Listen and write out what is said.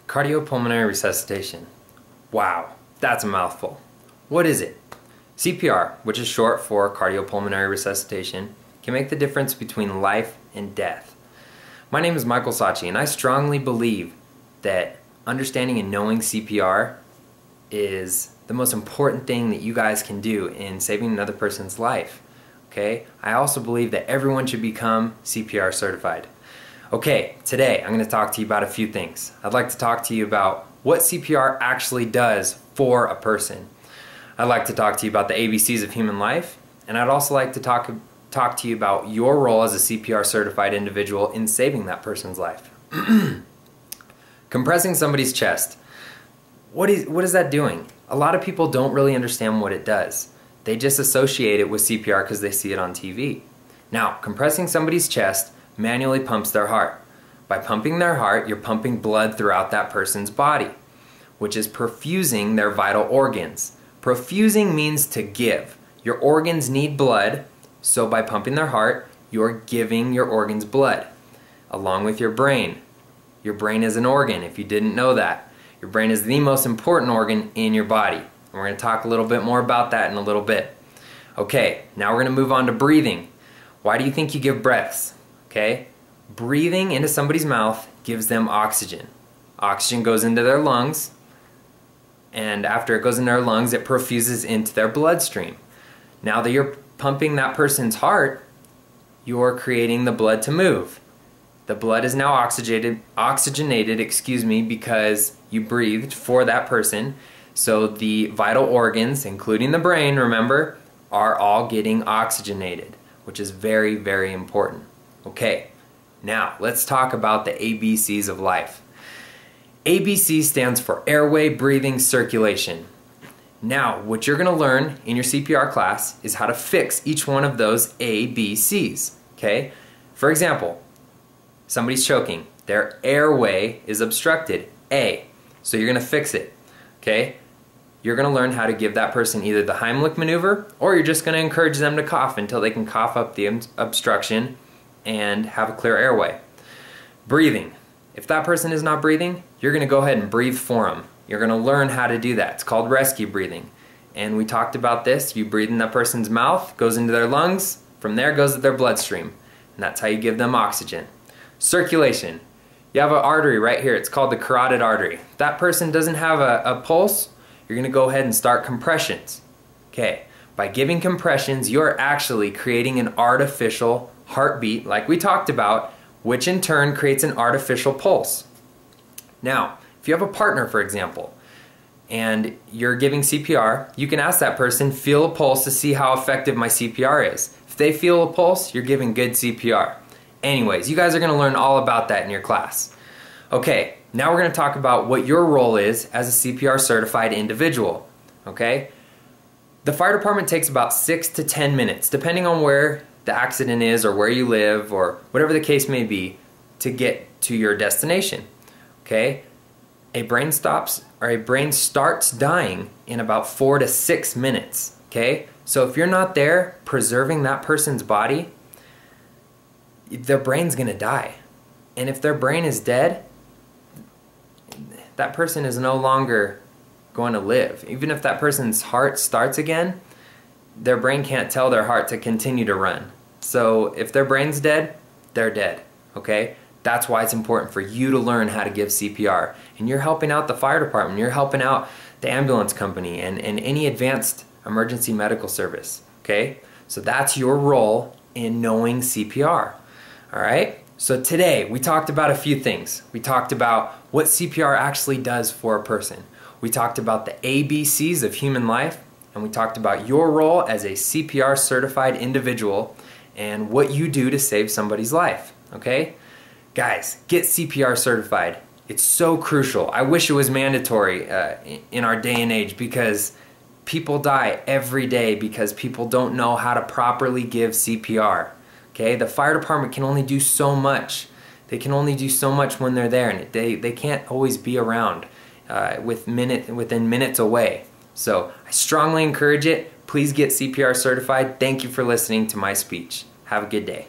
Cardiopulmonary resuscitation. Wow, that's a mouthful. What is it? CPR, which is short for cardiopulmonary resuscitation, can make the difference between life and death. My name is Michael Sachi, and I strongly believe that understanding and knowing CPR is the most important thing that you guys can do in saving another person's life. Okay? I also believe that everyone should become CPR certified. Okay, today I'm going to talk to you about a few things. I'd like to talk to you about what CPR actually does for a person. I'd like to talk to you about the ABCs of human life, and I'd also like to talk to you about your role as a CPR certified individual in saving that person's life. Compressing somebody's chest. What is that doing? A lot of people don't really understand what it does. They just associate it with CPR because they see it on TV. Now, compressing somebody's chest manually pumps their heart. By pumping their heart, you're pumping blood throughout that person's body, which is perfusing their vital organs. Perfusing means to give. Your organs need blood, so by pumping their heart, you're giving your organs blood, along with your brain. Your brain is an organ, if you didn't know that. Your brain is the most important organ in your body. And we're going to talk a little bit more about that in a little bit. Okay, now we're going to move on to breathing. Why do you think you give breaths? Okay, breathing into somebody's mouth gives them oxygen. Oxygen goes into their lungs, and after it goes into their lungs, it perfuses into their bloodstream. Now that you're pumping that person's heart, you're creating the blood to move. The blood is now oxygenated, because you breathed for that person. So the vital organs, including the brain, remember, are all getting oxygenated, which is very, very important. Okay, now let's talk about the ABCs of life. ABC stands for airway, breathing, circulation. Now, what you're going to learn in your CPR class is how to fix each one of those ABCs. Okay? For example, somebody's choking. Their airway is obstructed. A. So you're going to fix it. Okay? You're going to learn how to give that person either the Heimlich maneuver, or you're just going to encourage them to cough until they can cough up the obstruction and have a clear airway. Breathing. If that person is not breathing, you're going to go ahead and breathe for them. You're going to learn how to do that. It's called rescue breathing. And we talked about this. You breathe in that person's mouth, goes into their lungs, from there goes to their bloodstream. And that's how you give them oxygen. Circulation. You have an artery right here. It's called the carotid artery. If that person doesn't have a pulse, you're going to go ahead and start compressions. Okay. By giving compressions, you're actually creating an artificial heartbeat, like we talked about, which in turn creates an artificial pulse. Now, if you have a partner, for example, and you're giving CPR, you can ask that person, feel a pulse to see how effective my CPR is. If they feel a pulse, you're giving good CPR. Anyways, you guys are going to learn all about that in your class. Okay, now we're going to talk about what your role is as a CPR certified individual. Okay? The fire department takes about 6 to 10 minutes, depending on where the accident is or where you live or whatever the case may be, to get to your destination. Okay? A brain starts dying in about 4 to 6 minutes. Okay? So if you're not there preserving that person's body, their brain's gonna die. And if their brain is dead, that person is no longer going to live. Even if that person's heart starts again, their brain can't tell their heart to continue to run. So if their brain's dead, they're dead. Okay? That's why it's important for you to learn how to give CPR. And you're helping out the fire department, you're helping out the ambulance company and any advanced emergency medical service. Okay? So that's your role in knowing CPR. Alright? So today we talked about a few things. We talked about what CPR actually does for a person. We talked about the ABCs of human life, and we talked about your role as a CPR certified individual and what you do to save somebody's life. Okay? Guys, get CPR certified. It's so crucial. I wish it was mandatory in our day and age, because people die every day because people don't know how to properly give CPR. Okay? The fire department can only do so much. They can only do so much when they're there, and they can't always be around within minutes away. So I strongly encourage it. Please get CPR certified. Thank you for listening to my speech. Have a good day.